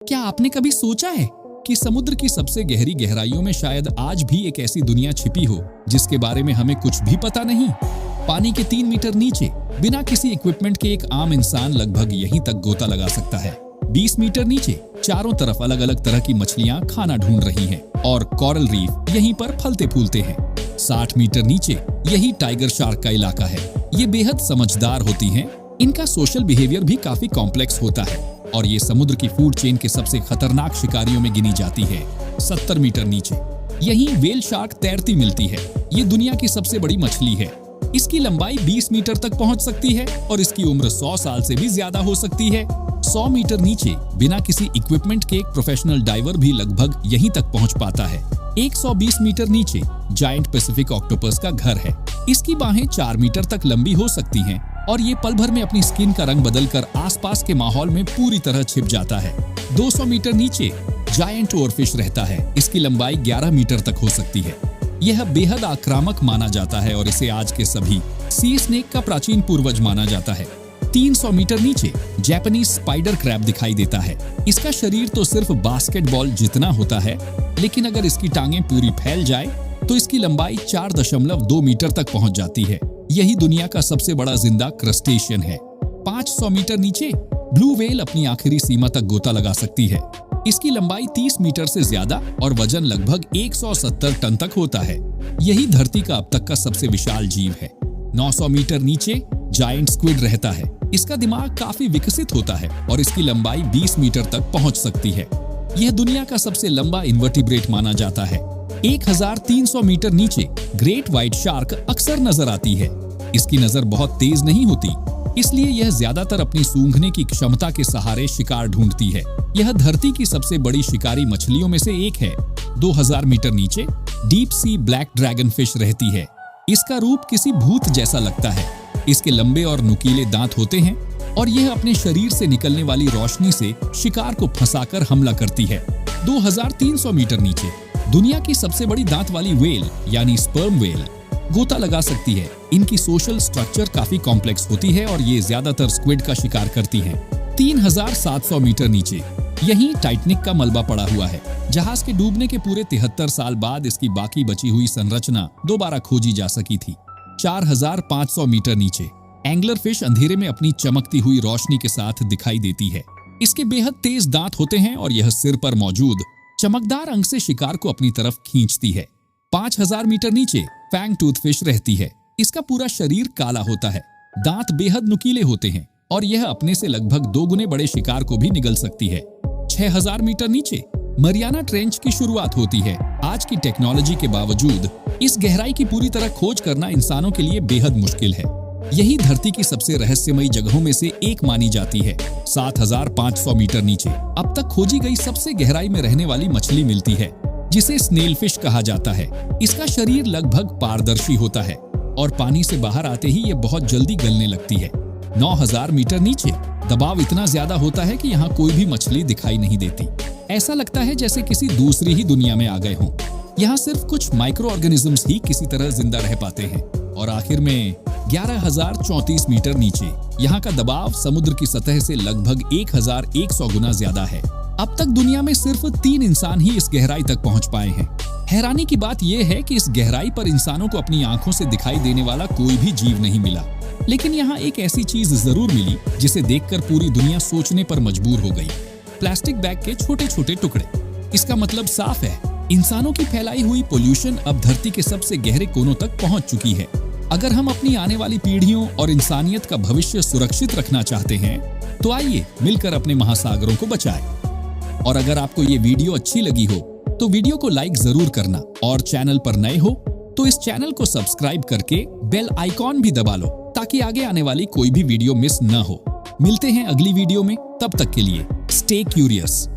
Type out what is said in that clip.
क्या आपने कभी सोचा है कि समुद्र की सबसे गहरी गहराइयों में शायद आज भी एक ऐसी दुनिया छिपी हो जिसके बारे में हमें कुछ भी पता नहीं। पानी के 3 मीटर नीचे बिना किसी इक्विपमेंट के एक आम इंसान लगभग यहीं तक गोता लगा सकता है। 20 मीटर नीचे चारों तरफ अलग अलग तरह की मछलियां खाना ढूंढ रही हैं और कोरल रीफ यहीं पर फलते फूलते हैं। 60 मीटर नीचे यही टाइगर शार्क का इलाका है। ये बेहद समझदार होती हैं। इनका सोशल बिहेवियर भी काफी कॉम्प्लेक्स होता है और ये समुद्र की फूड चेन के सबसे खतरनाक शिकारियों में गिनी जाती है। 70 मीटर नीचे यहीं व्हेल शार्क तैरती मिलती है। ये दुनिया की सबसे बड़ी मछली है। इसकी लंबाई 20 मीटर तक पहुंच सकती है और इसकी उम्र 100 साल से भी ज्यादा हो सकती है। 100 मीटर नीचे बिना किसी इक्विपमेंट के एक प्रोफेशनल डाइवर भी लगभग यहीं तक पहुंच पाता है। 120 मीटर नीचे जायंट पैसिफिक ऑक्टोपस का घर है। इसकी बाहें 4 मीटर तक लंबी हो सकती हैं और ये पल भर में अपनी स्किन का रंग बदलकर आसपास के माहौल में पूरी तरह छिप जाता है। 200 मीटर नीचे जायंट ओरफिश रहता है। इसकी लंबाई 11 मीटर तक हो सकती है। यह बेहद आक्रामक माना जाता है और इसे आज के सभी सी स्नेक का प्राचीन पूर्वज माना जाता है। 300 मीटर नीचे जापानीज स्पाइडर क्रैब दिखाई देता है। इसका शरीर तो सिर्फ बास्केटबॉल जितना होता है, लेकिन अगर इसकी टांगें पूरी फैल जाए तो इसकी लंबाई 4.2 मीटर तक पहुंच जाती है। यही दुनिया का सबसे बड़ा जिंदा क्रस्टेशियन है। 500 मीटर नीचे ब्लू व्हेल अपनी आखिरी सीमा तक गोता लगा सकती है। इसकी लंबाई 30 मीटर से ज्यादा और वजन लगभग 170 टन तक होता है। यही धरती का अब तक का सबसे विशाल जीव है। 900 मीटर नीचे जायंट स्क्विड रहता है। इसका दिमाग काफी विकसित होता है और इसकी लंबाई 20 मीटर तक पहुंच सकती है। यह दुनिया का सबसे लंबा इन्वर्टिब्रेट माना जाता है। 1300 मीटर नीचे ग्रेट व्हाइट शार्क अक्सर नजर आती है। इसकी नजर बहुत तेज नहीं होती, इसलिए यह ज्यादातर अपनी सूंघने की क्षमता के सहारे शिकार ढूंढती है। यह धरती की सबसे बड़ी शिकारी मछलियों में से एक है। 2000 मीटर नीचे deep sea black dragon fish रहती है। इसका रूप किसी भूत जैसा लगता है। इसके लंबे और नुकीले दांत होते हैं और यह अपने शरीर से निकलने वाली रोशनी से शिकार को फंसाकर हमला करती है। 2300 मीटर नीचे दुनिया की सबसे बड़ी दांत वाली व्हेल यानी स्पर्म व्हेल गोता लगा सकती है। इनकी सोशल स्ट्रक्चर काफी कॉम्प्लेक्स होती है और ये ज्यादातर स्क्विड का शिकार करती हैं। 3700 मीटर नीचे यहीं टाइटैनिक का मलबा पड़ा हुआ है। जहाज के डूबने के पूरे 73 साल बाद इसकी बाकी बची हुई संरचना दोबारा खोजी जा सकी थी। 4500 मीटर नीचे एंगलर फिश अंधेरे में अपनी चमकती हुई रोशनी के साथ दिखाई देती है। इसके बेहद तेज दांत होते हैं और यह सिर पर मौजूद चमकदार अंग से शिकार को अपनी तरफ खींचती है। 5000 मीटर नीचे फैंग टूथ फिश रहती है। इसका पूरा शरीर काला होता है। दांत बेहद नुकीले होते हैं और यह अपने से लगभग 2 गुने बड़े शिकार को भी निगल सकती है। 6000 मीटर नीचे मरियाना ट्रेंच की शुरुआत होती है। आज की टेक्नोलॉजी के बावजूद इस गहराई की पूरी तरह खोज करना इंसानों के लिए बेहद मुश्किल है। यही धरती की सबसे रहस्यमयी जगहों में से एक मानी जाती है। 7500 मीटर नीचे अब तक खोजी गई सबसे गहराई में रहने वाली मछली मिलती है, जिसे स्नेल फिश कहा जाता है। इसका शरीर लगभग पारदर्शी होता है और पानी से बाहर आते ही ये बहुत जल्दी गलने लगती है। 9000 मीटर नीचे दबाव इतना ज्यादा होता है कि यहाँ कोई भी मछली दिखाई नहीं देती। ऐसा लगता है जैसे किसी दूसरी ही दुनिया में आ गए हों। यहाँ सिर्फ कुछ माइक्रो ऑर्गेनिजम्स ही किसी तरह जिंदा रह पाते हैं। और आखिर में 11034 मीटर नीचे यहाँ का दबाव समुद्र की सतह से लगभग 1100 गुना ज्यादा है। अब तक दुनिया में सिर्फ 3 इंसान ही इस गहराई तक पहुंच पाए हैं। हैरानी की बात यह है कि इस गहराई पर इंसानों को अपनी आंखों से दिखाई देने वाला कोई भी जीव नहीं मिला। लेकिन यहाँ एक ऐसी चीज जरूर मिली जिसे देखकर पूरी दुनिया सोचने पर मजबूर हो गई। प्लास्टिक बैग के छोटे छोटे टुकड़े। इसका मतलब साफ है, इंसानों की फैलाई हुई पोल्यूशन अब धरती के सबसे गहरे कोनों तक पहुंच चुकी है। अगर हम अपनी आने वाली पीढ़ियों और इंसानियत का भविष्य सुरक्षित रखना चाहते हैं तो आइए मिलकर अपने महासागरों को बचाएं। और अगर आपको ये वीडियो अच्छी लगी हो तो वीडियो को लाइक जरूर करना और चैनल पर नए हो तो इस चैनल को सब्सक्राइब करके बेल आइकॉन भी दबा लो ताकि आगे आने वाली कोई भी वीडियो मिस न हो। मिलते हैं अगली वीडियो में, तब तक के लिए स्टे क्यूरियस।